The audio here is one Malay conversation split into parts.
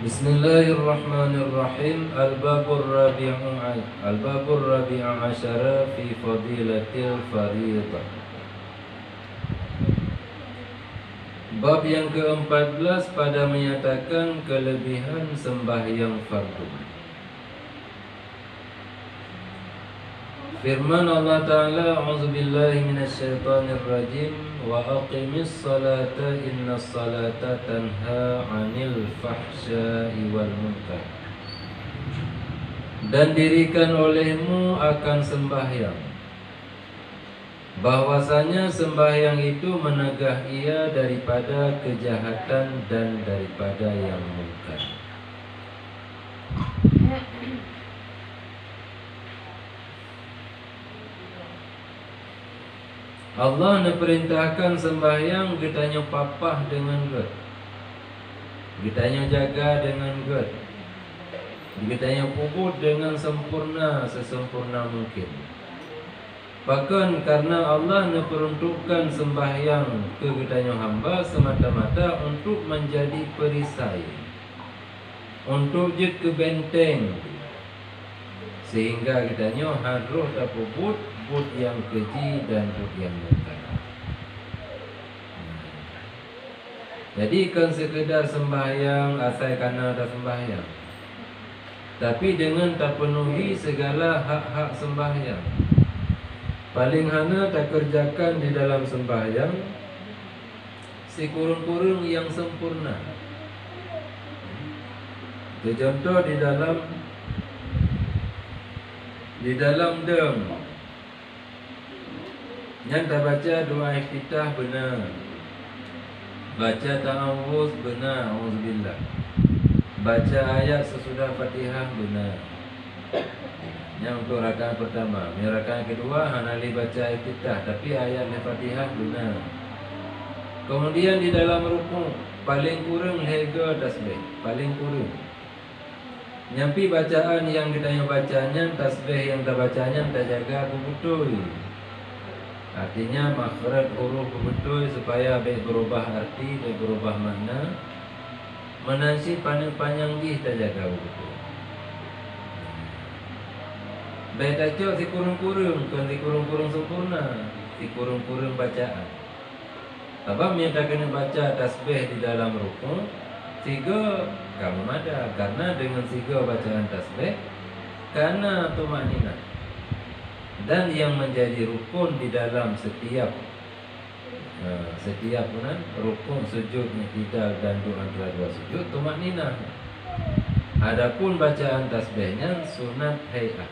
Bismillahirrahmanirrahim. Al-babur rabi'u asyara fi fadilatil fariḍah. Bab yang ke-14 pada menyatakan kelebihan sembahyang fardu. Firman Allah Ta'ala, A'udzubillahi minasyaitonir rajim, wa aqimis salata innas salata tanha 'anil fahsya'i wal munkar. Dan dirikan olehmu akan sembahyang, bahwasanya sembahyang itu menegah ia daripada kejahatan dan daripada yang munkar. Allah perintahkan sembahyang, kitanya papah dengan God, kitanya jaga dengan God, kitanya puput dengan sempurna sesempurna mungkin. Bahkan karena Allah peruntukkan sembahyang ke kitanya hamba semata-mata untuk menjadi perisai, untuk jid ke benteng, sehingga kitanya harus tak puput put yang keji dan put yang munkar. Jadi kan sekedar sembahyang asal karena ada sembahyang, tapi dengan tak penuhi segala hak-hak sembahyang. Paling hana tak kerjakan di dalam sembahyang si kurung-kurung yang sempurna. Contoh di dalam dem yang tak baca doa iftitah benar, baca ta'awuz benar, auzubillah, baca ayat sesudah Fatihah benar. Yang untuk rakaat pertama, rakaat kedua hanali baca iftitah tapi ayat Fatihah benar. Kemudian di dalam rukuk paling kurang lega tasbih, paling kurang. Nyampi bacaan yang kita bacanya, tasbih yang tak bacanya tak jaga betul. Artinya makhraj huruf betul supaya baik berubah arti, baik berubah makna. Menansi panjang gih tak jaga betul. Baik tak cok si kurung-kurung, kan si kurung-kurung sempurna, si kurung-kurung bacaan. Abang menyatakan baca tasbih di dalam rukun, tiga kamu ada, karena dengan tiga bacaan tasbih, karena tumakninah. Dan yang menjadi rukun di dalam setiap rukun, sujud, i'tidal dan doa antara dua sujud, tumakninah. Adapun bacaan tasbihnya sunat hay'ah.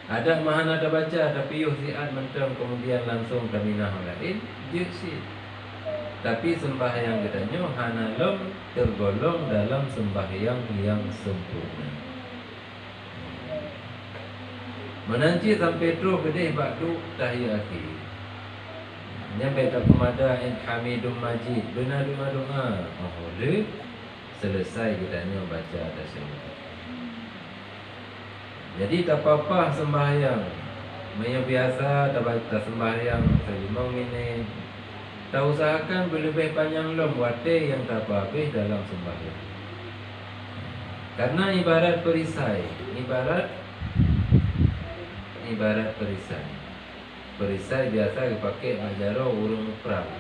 Ada mahana ada baca tapi yuhzi'at mentang kemudian langsung kaminah lain jiksi. Tapi sembahyang katanya hanalom tergolong dalam sembahyang yang sempurna. Menanci sampai terus bedih bakdu tahiyat akhir. Nyampe tak pemada in hamidum majid, benar doa-doa. Boleh selesai kitanya baca tasyahud. Jadi tak apa-apa sembahyang. Yang biasa tak baca sembahyang 5 minit. Tak usahakan berlebih panjang lom wate yang tak habis dalam sembahyang. Karena ibarat perisai, ibarat perisai. Perisai biasa dipakai ajaro urung perang.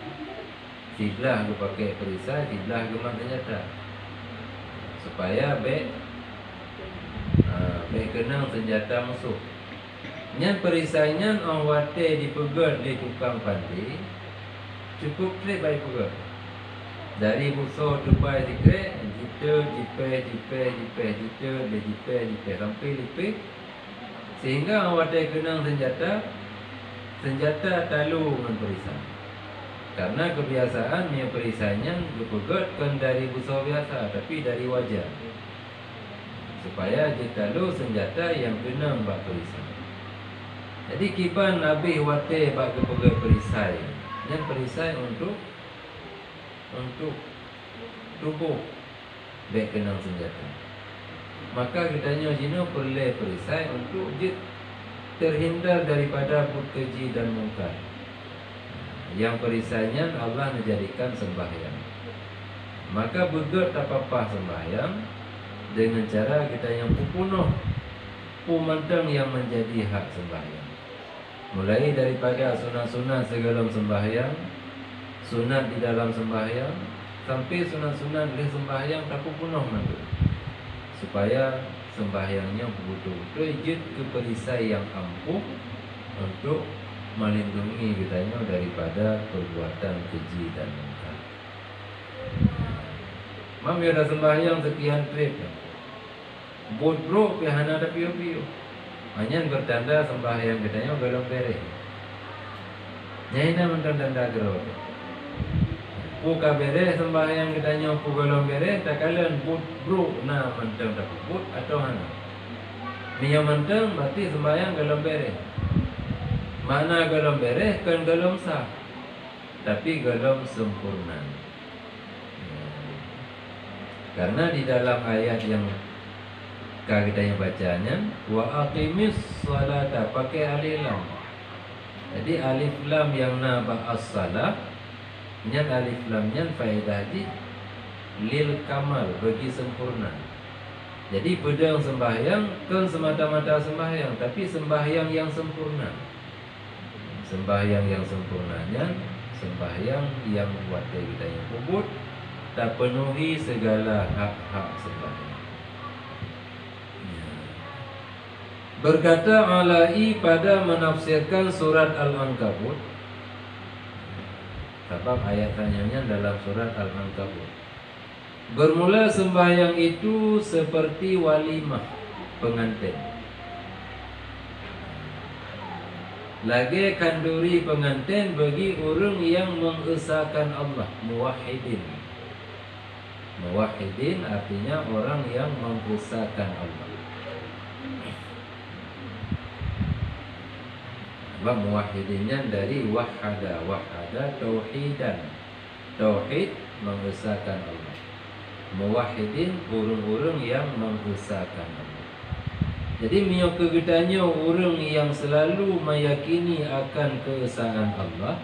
Sebelah dipakai perisai, sebelah gemak senjata. Supaya baik kenang senjata musuh. Yang perisainya awate dipegat di tukang pandai, cukup klik baik pegat. Dari musuh tupai diklik, jipe sampai lipik. Sehingga awate kenang senjata talu dengan perisai. Karena kebiasaan yang perisainya dipegat kan dari musuh biasa, tapi dari wajah. Supaya jitalu senjata yang kena bak perisai. Jadi kiban habis wate bak kepegat perisai. Yang perisai untuk tubuh baik kenang senjata. Maka kitanya jina perlu perisai untuk terhindar daripada keji dan munkar. Yang perisainya Allah menjadikan sembahyang. Maka begot tak apa-apa sembahyang dengan cara kita yang pupunuh pumantang yang menjadi hak sembahyang. Mulai daripada sunat-sunat segala sembahyang, sunat di dalam sembahyang, sampai sunat-sunat di sembahyang tak pupunuh mantu, supaya sembahyangnya betul-betul ijid ke perisai yang ampuh untuk melindungi kitanya daripada perbuatan keji dan mungkar. Mam ya dah sembahyang sekian trip, bodro pihana ada piu-piu, hanya bertanda sembahyang kitanya belum beres. Nyai na mentanda gerot. Puka beres sembahyang kitanya pu belum beres, tak kalian bodro na mentang tak bud atau hana. Miya mentang berarti sembahyang belum beres. Mana belum beres kan belum sah, tapi belum sempurna. Karena di dalam ayat yang kita yang bacanya, wa aqimis salata, pakai alif lam. Jadi alif lam yang naba as-salah, nyan alif lam nyan faedah di lil kamal, bagi sempurna. Jadi pedang sembahyang kan semata-mata sembahyang, tapi sembahyang yang sempurna. Sembahyang yang sempurnanya sembahyang yang buat kita yang kubut, tak penuhi segala hak-hak sembahyang. Berkata Alai pada menafsirkan surat Al-Ankabut, sebab ayat tanyanya dalam surat Al-Ankabut. Bermula sembahyang itu seperti walimah pengantin. Lagi kanduri pengantin bagi orang yang mengesahkan Allah, muwahhidin. Muwahhidin artinya orang yang mengesahkan Allah. Sebab muwahhidinnya dari wahada, wahada tauhidan. Tauhid mengesahkan Allah. Muwahhidin orang-orang yang mengesahkan Allah. Jadi miyok kegetanya orang yang selalu meyakini akan keesaan Allah,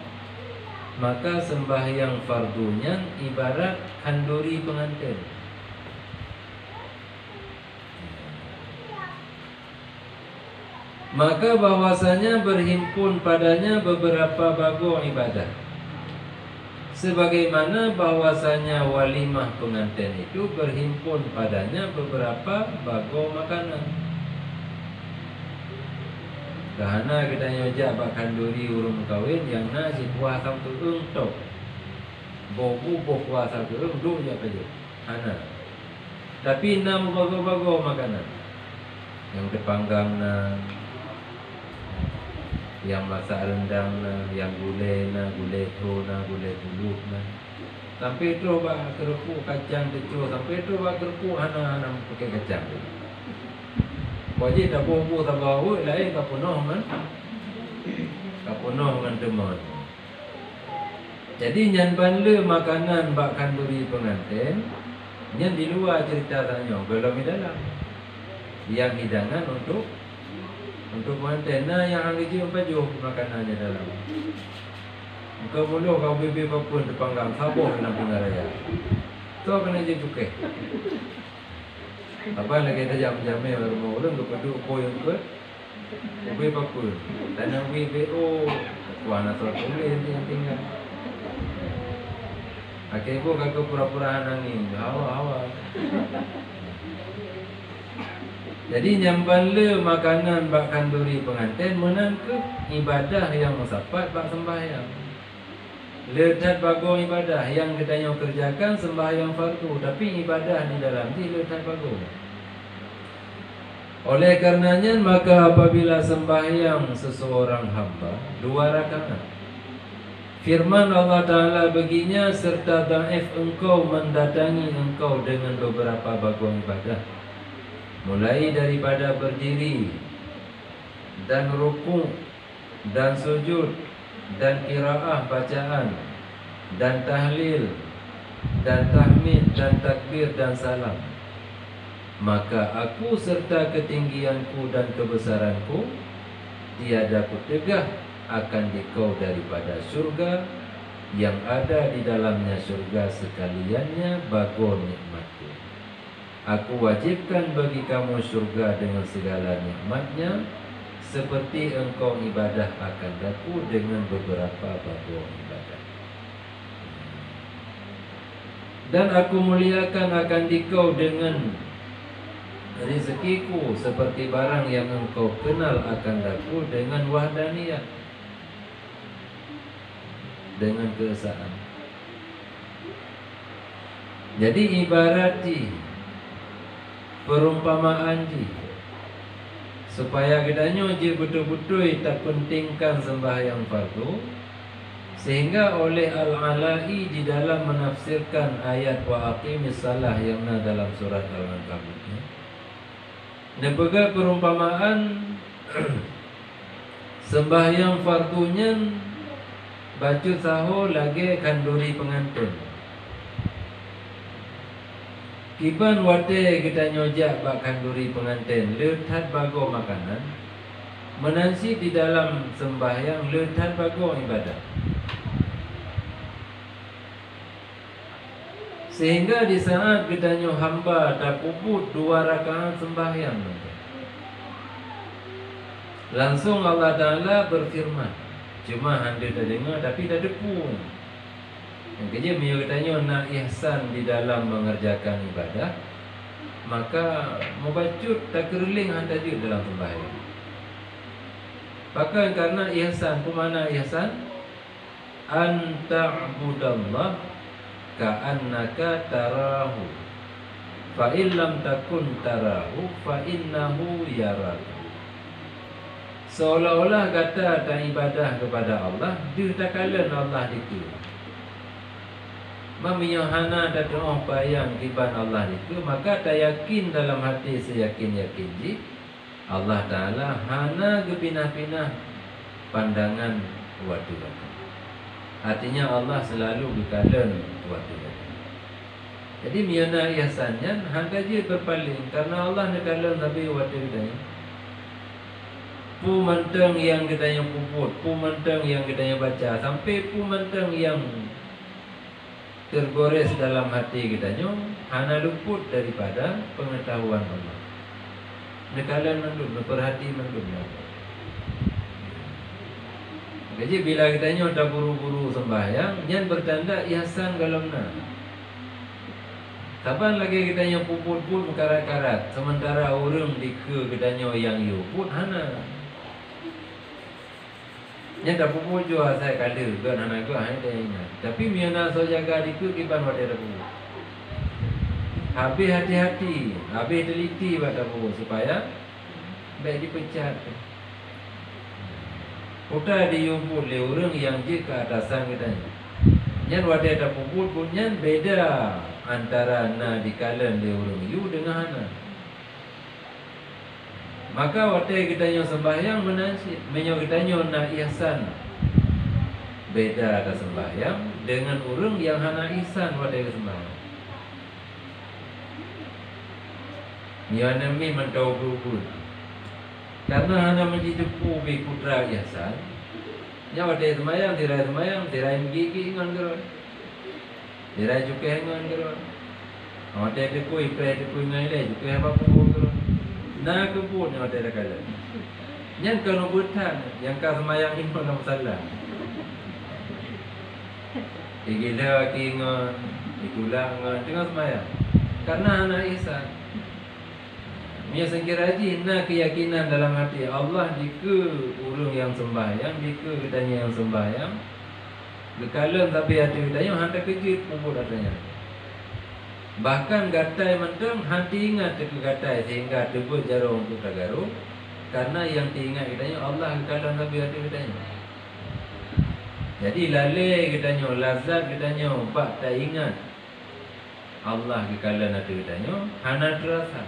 maka sembahyang fardunya ibarat kanduri pengantin. Maka bahwasanya berhimpun padanya beberapa bago ibadah. Sebagaimana bahwasanya walimah pengantin itu berhimpun padanya beberapa bago makanan. Karena kita nyojak bak kanduri urung kawin yang nasi puasa tu untuk bobu puasa tu duk je kerja. Hana. Tapi enam bago-bago makanan. Yang dipanggang na, yang masak rendang na, yang gulai na, gulai tro na, gulai bulu na. Sampai tu bak kerupuk kacang tecu, sampai tu bak kerupuk hana pakai kacang. Wajib tak bobo tak bau lain tak penuh kan? Tak penuh dengan teman. Jadi nyan banle makanan bak kanduri pengantin, nyan di luar cerita tanya, belum di dalam. Yang hidangan untuk pengantin. Nah yang hari je baju makanannya dalam. Kau boleh kau bebe apapun terpanggang sabuh nak pengaraya. Tu kena je cukai. Apa lagi kita jam-jamnya baru mau orang kepada koyong ke, ubi apa? Tanah ubi warna tertulis yang tinggal. Akhirnya gua kagak pura-pura nangis, hawa. Jadi nyamban le makanan bak kanduri pengantin menangke ibadah yang musapat bak sembahyang. Letak bago ibadah yang kita kerjakan sembahyang fardu, tapi ibadah di dalam di letak bago. Oleh karenanya maka apabila sembahyang seseorang hamba 2 rakaat, firman Allah Ta'ala baginya, serta daif engkau mendatangi engkau dengan beberapa bago ibadah, mulai daripada berdiri dan rukuk dan sujud dan qiraah bacaan dan tahlil dan tahmid dan takbir dan salam, maka aku serta ketinggianku dan kebesaranku tiada kutegah akan dikau daripada syurga yang ada di dalamnya surga sekaliannya bago nikmatku. Aku wajibkan bagi kamu surga dengan segala nikmatnya, seperti engkau ibadah akan aku dengan beberapa bago ibadah. Dan aku muliakan akan dikau dengan rezekiku, seperti barang yang engkau kenal akan aku dengan wahdaniyah, dengan keesaan. Jadi ibarat perumpamaan supaya kitanya betul-betul tak pentingkan sembahyang fardu, sehingga oleh Al-Ala'i di dalam menafsirkan ayat wa aqimis salah yang dalam surat Al-Ankabut, nebaga perumpamaan sembahyang fardunya baca sahur lagi kanduri pengantin. Kiban wate kita nyojak bak kanduri pengantin, letat bago makanan, menansi di dalam sembahyang letat bago ibadah. Sehingga di saat kita nyo hamba tak kubut 2 rakaat sembahyang, langsung Allah Ta'ala berfirman, cuma handa dah dengar tapi dah depu. Yang kerja dia katanya nak ihsan di dalam mengerjakan ibadah, maka membacut tak kereling handa dia dalam sembahyang. Bahkan karena ihsan, pemana ihsan? Anta'budallah ka'annaka tarahu, fa illam takun tarahu fa innahu yarahu. Seolah-olah kata tak ibadah kepada Allah, dia tak kala Allah itu. Maminya hana dah doa bayang kiban Allah itu, maka tak yakin dalam hati seyakin-yakin ji Allah Ta'ala hana kepinah-pinah pandangan waktu itu. Artinya Allah selalu berkala waktu itu. Jadi miana ihsannya handa je berpaling karena Allah nak kala Nabi waktu itu. Pu mentang yang kitanya puput, pu mentang yang kitanya baca, sampai pu mentang yang tergores dalam hati kitanya hana luput daripada pengetahuan Allah. Nekalan mandum, perhati mandum. Jadi bila kitanya dah buru-buru sembahyang, nyan bertanda ihsan galamna. Kapan lagi kitanya puput-put mekarat-karat, sementara orang dike kitanya yang yuput hana. Nya dah puput jua saya kada kan anak gua ada ingat. Tapi miana so jaga diku kiban wade dah puput. Habis hati-hati, habis teliti pada puput supaya baik dipecat. Putar diumpul le orang yang je ke atasan kita. Nya wade dah puput punya beda antara na dikalan le orang you dengan hana. Maka waktu kita yang sembahyang menasib, menyo kita yang nak ihsan. Beda ada sembahyang dengan orang yang hana ihsan waktu sembahyang. Yang ni mentau berubah. Karena hana menjadi pubi putra ihsan. Nya waktu sembahyang, tirai gigi ngan gerot. Tirai cukai ngan gerot. Waktu dekui, dekui ngan le, cukai apa pun gerot. Nak kebun yang ada kala. Yang kena butan, yang kau semayang ini dalam salah. Gila kingan, ikulang tengah semayang. Karena anak ihsan. Mia sengkiraji nak keyakinan dalam hati Allah jika urung yang sembahyang, jika katanya yang sembahyang. Bekalan tapi hati katanya hantar kejut pun katanya. Bahkan gatai mentang hati ingat ke gatai sehingga tebus jarum untuk tagaru, karena yang diingat katanya Allah kekala Nabi hati katanya. Jadi lalai katanya, lazat katanya, bak tak ingat Allah kekala Nabi katanya, hana terasa.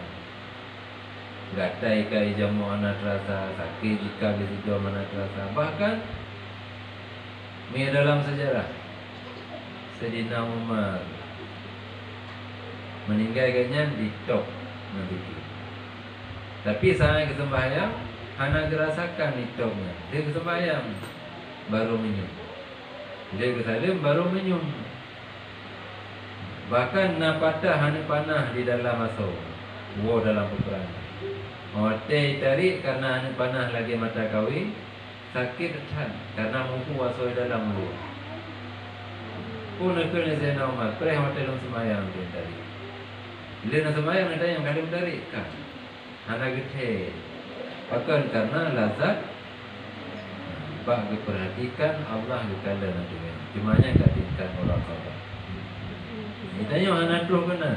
Gatai kai jamu hana terasa, sakit jika begitu mana terasa. Bahkan mi dalam sejarah Sayyidina Umar meninggalkannya di top Nabi. Tapi saat kesembahyang hana dirasakan di topnya. Dia kesembahyang baru minum. Dia ke salim baru menyum. Bahkan nak patah hanya panah di dalam masuk. Dalam peperangan. Hotel tarik karena hanya panah lagi mata kawi. Sakit kan karena muku masuk dalam mulut. Pun nak kena Zainal Umar. Perih hotel yang semayang dia tarik. Bila nak semayang ada yang kali tarik kan. Anak gede. Bahkan karena lazat. Bak diperhatikan Allah dikala nanti. Cumanya katikan orang sabar. Tanya anak doh kena.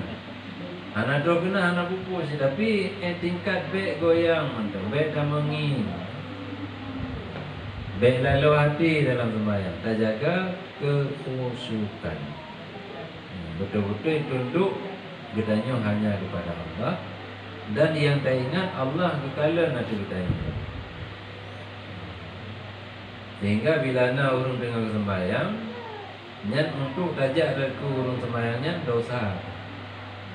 Anak doh kena anak pupus tapi tingkat bek goyang mantap. Bek dah mengin. Bek lalu hati dalam sembahyang. Tak jaga kekhusyukan. Betul-betul tunduk gedanya hanya kepada Allah. Dan yang tak ingat Allah kekala nanti bertanya. Sehingga bila nak urung dengan sembahyang, niat untuk tajak ke urung sembahyangnya dosa.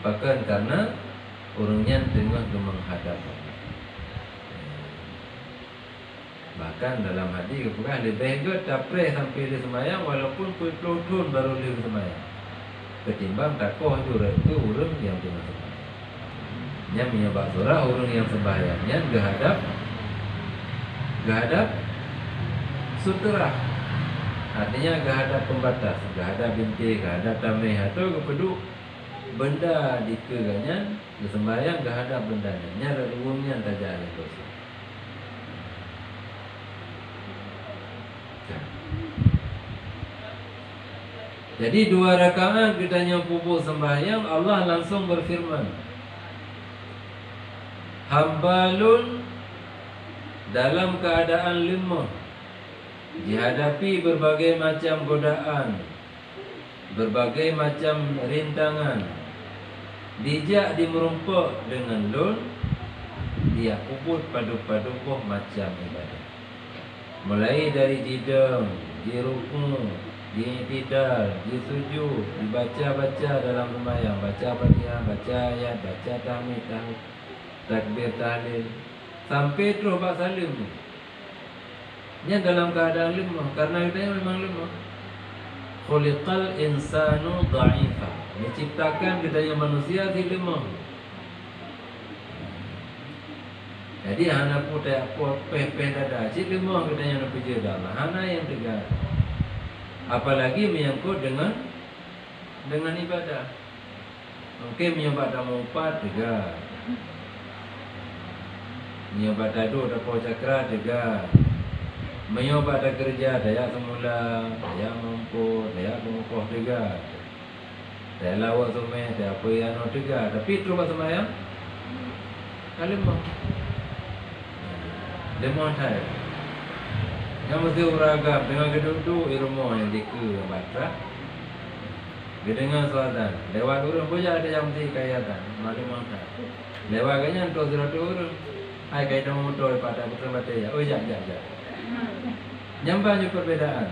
Bahkan karena urungnya tengah menghadap. Bahkan dalam hadis kepukahan lebih baik tapre sampai di sembahyang walaupun puluh baru di sembahyang. Ketimbang takoh jurah itu urung yang tengah sembahyang. Nya menyebab surah urung yang sembahyangnya gahadap sutra. Artinya gahadap pembatas, gahadap binti, gahadap tamih atau kepedu benda dikeganya sembahyang gahadap bendanya. Nya rumnya tajak ada dosa. Jadi 2 rakaat kitanya pupuk sembahyang, Allah langsung berfirman, hambalun dalam keadaan lemah, dihadapi berbagai macam godaan, berbagai macam rintangan, dijak dimerumpak dengan lun, dia puput padu-padu macam ibadah. Mulai dari jidam, di ruku, di i'tidal, di sujud, dibaca-baca dalam sembahyang, baca Fatihah, baca ayat, baca tahmid, takbir, tahlil, sampai terus bak salim ni. Ini dalam keadaan lemah, karena kita memang lemah. Khuliqal insanu dha'ifa. Diciptakan kita yang manusia di lemah. Jadi hana pun tak apa peh dada. Cik lemah kita yang nak puja Allah. Hana yang tegar. Apalagi menyangkut dengan ibadah. Mungkin menyebab dah mumpat tegar. Menyebab tadu dapat cakra tegar. Menyebab dah kerja daya semula, daya mampu, daya mengukuh tegar. Daya lawak sumeh, daya apa yang nak tegar. Tapi terus sembahyang kalimah. Lemah thai. Yang mesti uragam dengan gedung-gedung irmo yang dika batra. Dia dengar suatan. Lewat urang puja ada yang mesti kayatan. Malu mangkat. Lewat kanya untuk 100 orang. Hai kaitan motor pada putra batai. Oh jak. Nyambanya perbedaan.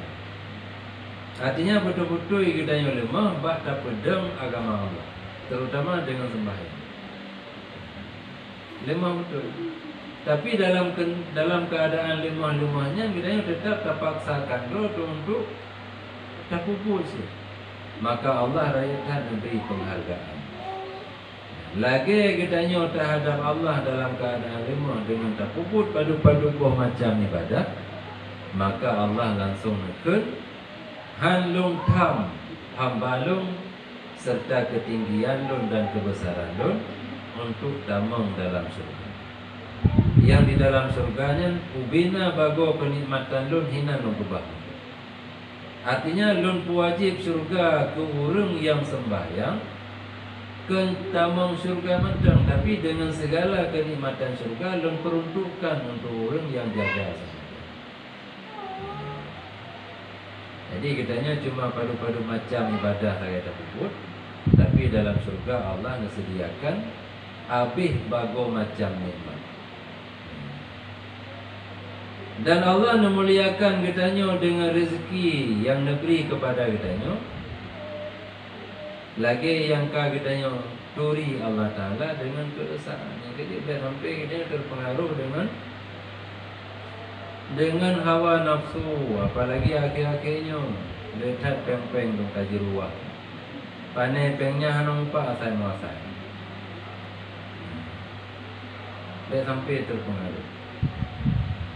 Artinya betul-betul kita yang lemah bak tak pedang agama Allah. Terutama dengan sembahyang. Lemah betul. Tapi dalam keadaan lemah-lemahnya kita tetap terpaksakan untuk tak pupus. Maka Allah rakyatkan memberi penghargaan. Lagi kita terhadap Allah dalam keadaan lemah dengan tak puput padu-padu macam ibadah, maka Allah langsung nekun hanlung tam hambalung serta ketinggian lun dan kebesaran lun untuk damang dalam surga. Yang di dalam surganya ubina bago penikmatan lun hina nubah. Artinya lun wajib surga ke urang yang sembahyang ke tamang surga mentang, tapi dengan segala kenikmatan surga lun peruntukkan untuk orang yang jaga sembahyang. Jadi kitanya cuma padu-padu macam ibadah saya tak puput, tapi dalam surga Allah disediakan habis bago macam nikmat. Dan Allah memuliakan kitanya dengan rezeki yang diberi kepada kitanya. Lagi yang kitanya turi Allah Ta'ala dengan keresahan. Jadi biar sampai kita terpengaruh dengan hawa nafsu. Apalagi akhir-akhirnya Letat peng-peng dong kaji ruah. Pane pengnya hanong pa asal muasal. Dia sampai terpengaruh.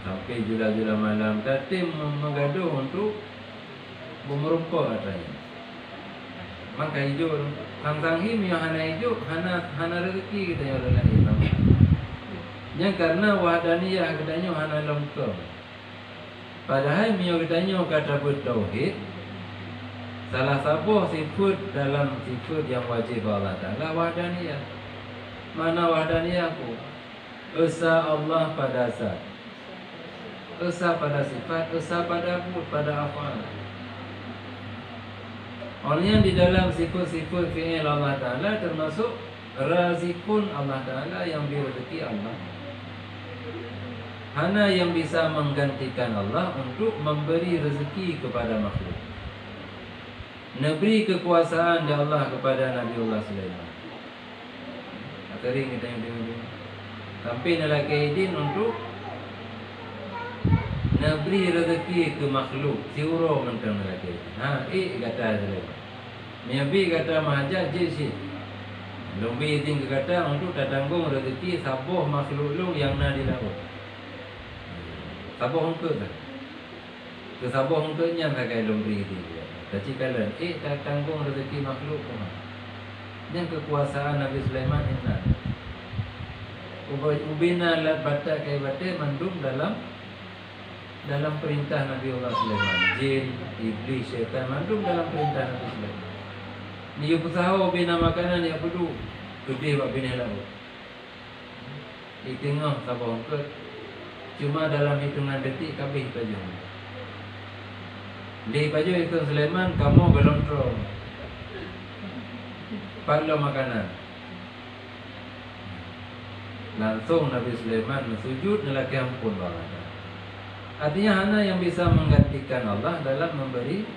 Sampai jula-jula malam tadi menggaduh untuk memerumpa katanya. Maka hijau sang him yang hana hijau hana rezeki kita yang lain. Yang karena wahdaniyah katanya hana lengkap. Padahal mio katanya kata bertauhid. Salah satu sifat dalam sifat yang wajib Allah Ta'ala wahdaniyah. Mana wahdaniyah aku? Esa Allah pada zat, esa pada sifat, esa pada wujud, pada afal. Orangnya di dalam sifat-sifat fi'il Allah Ta'ala termasuk razikun Allah Ta'ala yang birezeki Allah. Hana yang bisa menggantikan Allah untuk memberi rezeki kepada makhluk. Neberi kekuasaan dari Allah kepada Nabiullah Sulaiman. Tering kita yang dengar. Sampai nalaki idin untuk neberi rezeki ke makhluk. Siuro mentang nalaki idin. Kata Sulaiman. Nabi kata mahajat je. Lumbi idin kata untuk tatanggung rezeki sabuh makhluk lu yang na di laut. Sabuh hongkut tak? Kesabuh hongkutnya tak kaya lumbi idin. Tapi kalau tak tanggung rezeki makhluk pun. Yang kekuasaan Nabi Sulaiman enak. Ubina lat batak kaya batak mandum dalam perintah Nabi Allah Sulaiman. Jin, iblis, syaitan mandum dalam perintah Nabi Sulaiman. Ni usaha ubina makanan yang perlu gede buat bina laut. Di tengah sabah hongkut. Cuma dalam hitungan detik kabeh baju. Di baju itu Sulaiman kamu gelontrong. Palo makanan. Langsung Nabi Sulaiman sujud nelaki ampun Allah. Artinya hana yang bisa menggantikan Allah dalam memberi.